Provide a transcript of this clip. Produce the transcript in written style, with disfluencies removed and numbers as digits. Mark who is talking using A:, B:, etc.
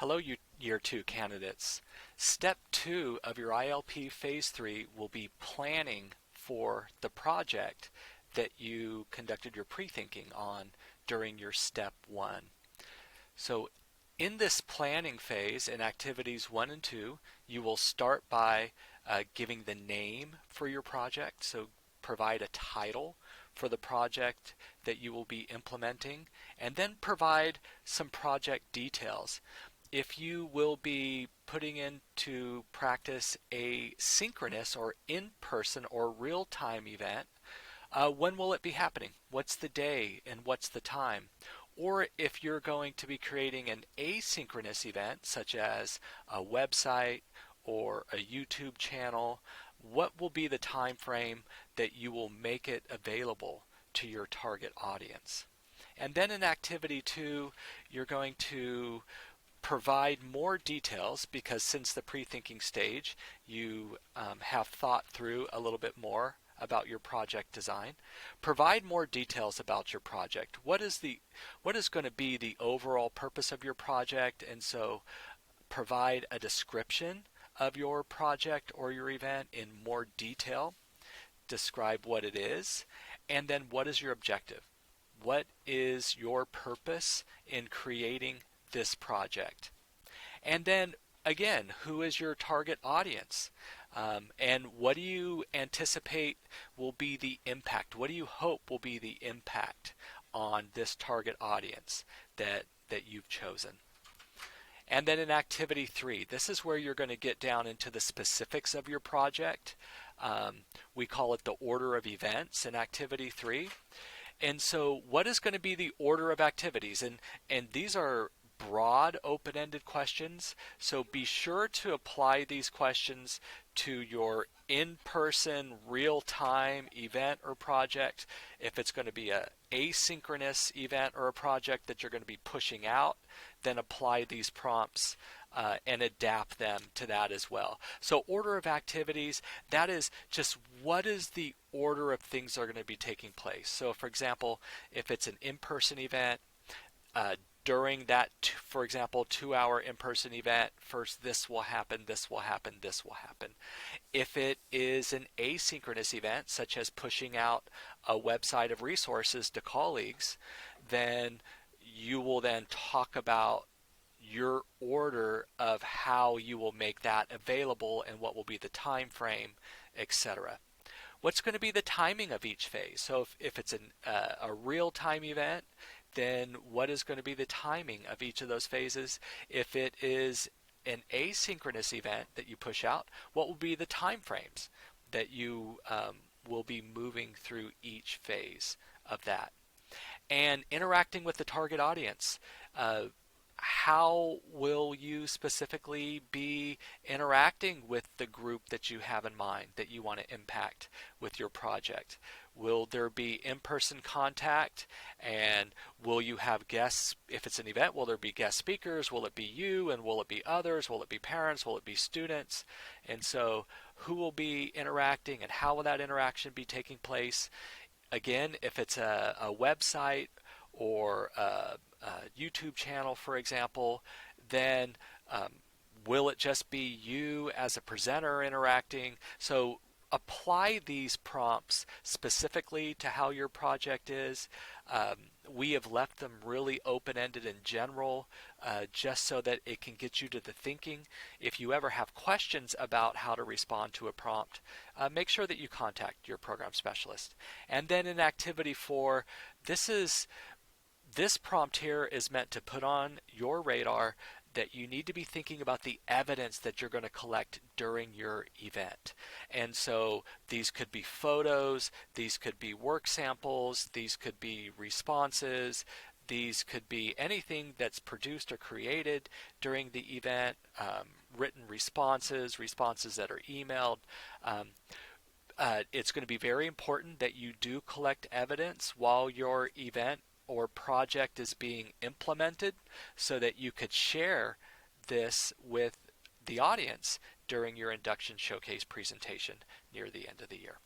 A: Hello, Year 2 candidates. Step 2 of your ILP Phase 3 will be planning for the project that you conducted your pre-thinking on during your Step 1. So in this planning phase in activities 1 and 2, you will start by giving the name for your project. So provide a title for the project that you will be implementing, and then provide some project details. If you will be putting into practice a synchronous or in-person or real-time event, when will it be happening? What's the day and what's the time? Or if you're going to be creating an asynchronous event, such as a website or a YouTube channel, what will be the time frame that you will make it available to your target audience? And then in activity 2, you're going to provide more details, because since the pre-thinking stage you have thought through a little bit more about your project design. Provide more details about your project. What is going to be the overall purpose of your project? And so provide a description of your project or your event in more detail. Describe what it is, and then what is your objective? What is your purpose in creating this project? And then again, who is your target audience? And what do you anticipate will be the impact? What do you hope will be the impact on this target audience that you've chosen? And then in activity 3, this is where you're going to get down into the specifics of your project. We call it the order of events in activity 3. And so what is going to be the order of activities? And these are broad, open-ended questions, so be sure to apply these questions to your in-person, real-time event or project. If it's going to be an asynchronous event or a project that you're going to be pushing out, then apply these prompts and adapt them to that as well. So order of activities, that is just what is the order of things that are going to be taking place. So for example, if it's an in-person event, during that, for example, 2-hour in-person event, first this will happen, this will happen, this will happen. If it is an asynchronous event, such as pushing out a website of resources to colleagues, then you will then talk about your order of how you will make that available and what will be the time frame, etc. What's going to be the timing of each phase? So if it's a real-time event, then what is going to be the timing of each of those phases? If it is an asynchronous event that you push out, what will be the time frames that you will be moving through each phase of that? And interacting with the target audience. How will you specifically be interacting with the group that you have in mind that you want to impact with your project? Will there be in-person contact, and will you have guests? If it's an event, will there be guest speakers? Will it be you, and will it be others? Will it be parents? Will it be students? And so who will be interacting, and how will that interaction be taking place? Again, if it's a website or a YouTube channel, for example, then will it just be you as a presenter interacting? So apply these prompts specifically to how your project is. We have left them really open-ended in general, just so that it can get you to the thinking. If you ever have questions about how to respond to a prompt, make sure that you contact your program specialist. And then in activity 4, this prompt here is meant to put on your radar that you need to be thinking about the evidence that you're going to collect during your event. And so these could be photos, these could be work samples, these could be responses, these could be anything that's produced or created during the event, written responses, responses that are emailed. It's going to be very important that you do collect evidence while your event or project is being implemented, so that you could share this with the audience during your induction showcase presentation near the end of the year.